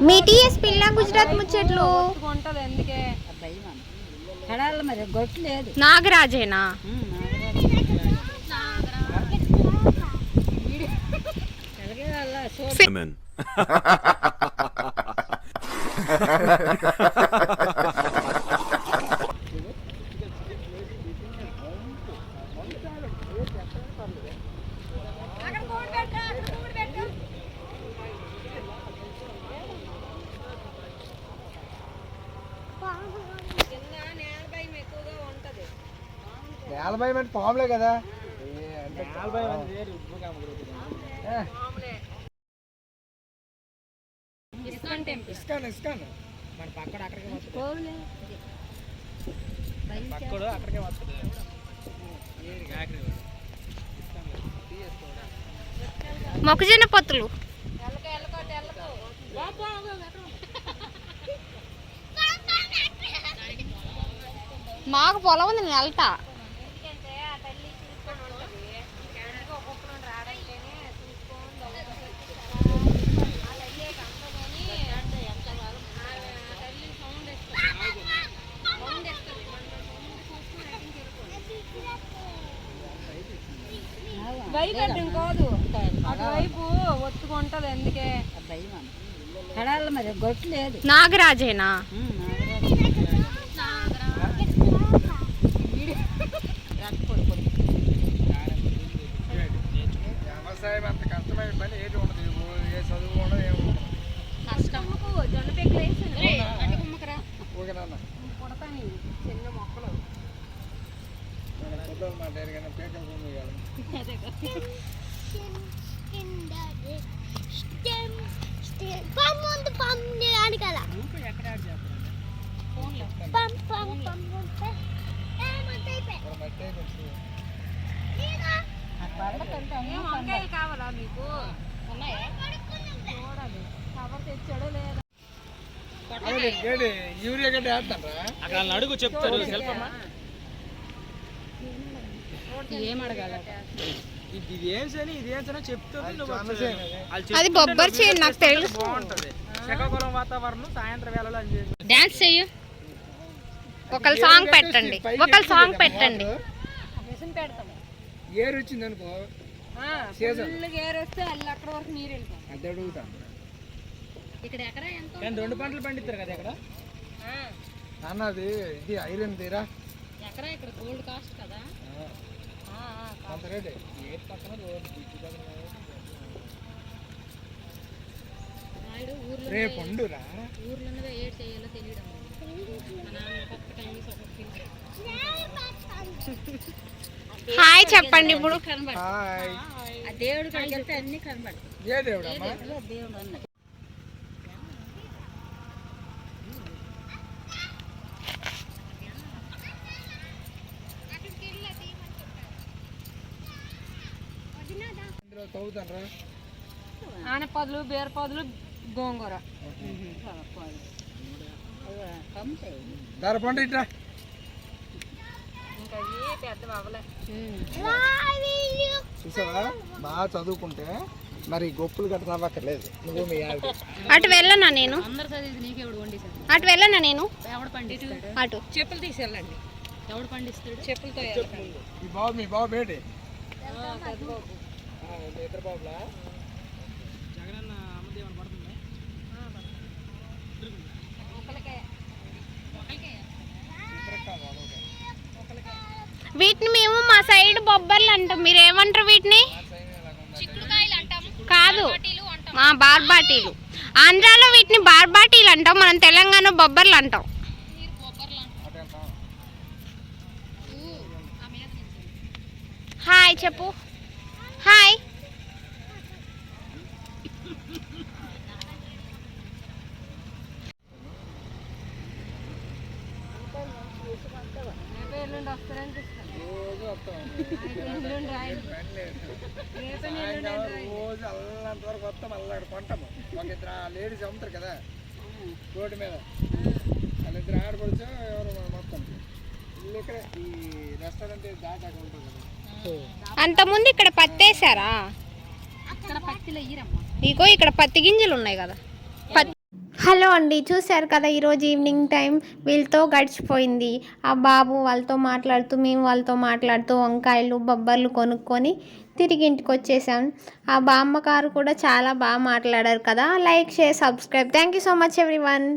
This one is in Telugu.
మీ టీఎస్ పిల్ల గుజరాత్ ముచ్చట్లు నాగరాజేనా? నేల భయం అంటే పాములే కదా. ఇస్కాన్ మన పక్కడు అక్కడికి వస్తుంది. మొక్కజొన్న పొత్తులు మాకు పొలం ఉంది, నేను వెళ్తా. భయపెట్టం కాదు, అటువైపు ఒత్తుకుంటది. ఎందుకే మరి గొట్టు లేదు. నాగరాజేనా? వ్యవసాయం అంత కష్టమైన పని ఏది ఉండదు. ఏ చదువు ఉండదు, ఏముండదు. జొన్న పెక్కలు వేసి పుడతాని చిన్న మొక్కలు మాట వంకాయలు కావాలా మీకు? చూడాలి కవర్ తెచ్చాడో లేదా. యూరియా గడ్డ వేస్తారా? అక్కడ అడుగు చెప్తారు. ఏం అడగాలి? అది బొబ్బర్ చేయండి, నాకు తెలుసు. శ్రీకాకుళం వాతావరణం సాయంత్రం వేళలో డాన్స్ చెయ్యు. ఒకళ్ళు సాంగ్ పెట్టండి, ఒకళ్ళు సాంగ్ పెట్టండి. ఏరు వచ్చింది అనుకో, ఏరు వస్తే అల్లు అక్కడ వరకు నీరు వెళ్తాం. అది అడుగుతా. ఇక్కడ ఎకరా ఎంత? 2 పంటలు పండిస్తారు కదా ఇక్కడ అన్నది. ఇది ఐరన్ తీరా ఎకరా ఇక్కడ గోల్డ్ కాస్ట్ కదా. అంత రేట్. రేపు ఉండురా. ఊర్లో ఏడు చేయాలో తెలియడం. హాయ్ చెప్పండి ఇప్పుడు. దేవుడు వెళ్తే అన్ని కనబడతాయి. ఏ దేవుడు అమ్మా? దేవుడు అన్నది. ఆనపదులు, బీరపదులు, గోంగూర. ధర పండు ఇట్లా. ఇంకా పెద్ద అవ్వలే. చూసావా, బాగా చదువుకుంటే మరి గొప్పలు గట్ట రావక్కర్లేదు. నువ్వు మీ ఆవిడ అటు వెళ్ళనా నేను? అందరు చదివి నీకెవడు వండిస్తాడు? అటు వెళ్ళనా నేను? ఎవడు పండిస్తాడు? అటు చెప్పులు తీసుకెళ్ళండి. ఎవడు పండిస్తాడు? చెప్పులతో. ఈ బాబు, మీ బాబు ఏంటి? ఇద్దరు బాబులా? జగనన్న అమ్మదేవని పడుతుంది. వీటిని మేము మా సైడ్ బొబ్బర్లు అంటాం. మీరు ఏమంటారు వీటిని? కాదు, మా బార్బాటీలు. ఆంధ్రాలో వీటిని బార్బాటీలు అంటాం, మనం తెలంగాణ బొబ్బర్లు అంటాం. హాయ్ చెప్పు. హాయ్. రోజు అల్లంత వరకు వస్తాం, అల్లాడు కొంటాము. ఒక ఇద్దరు లేడీస్ అమ్ముతారు కదా రోడ్డు మీద, వాళ్ళిద్దరు ఆడపడుచు ఎవరు మొత్తం ఇల్లు ఇక్కడ ఈ రెస్టారెంట్ దాటాక ఉంటుంది కదా. అంతకుముందు ఇక్కడ పత్తేసారా? ఇక్కడ పత్తిలో ఇయ్యరమ్మా. ఇగో ఇక్కడ పత్తి గింజలు ఉన్నాయి కదా. హలో అండి, చూశారు కదా ఈరోజు ఈవినింగ్ టైం వీళ్ళతో గడిచిపోయింది. ఆ బాబు వాళ్ళతో మాట్లాడుతూ మేము వాళ్ళతో మాట్లాడుతూ వంకాయలు బొబ్బర్లు కొనుక్కొని తిరిగి ఇంటికి వచ్చేసాం. ఆ బామ్మగారు కూడా చాలా బాగా మాట్లాడారు కదా. Like share subscribe. Thank you so much everyone.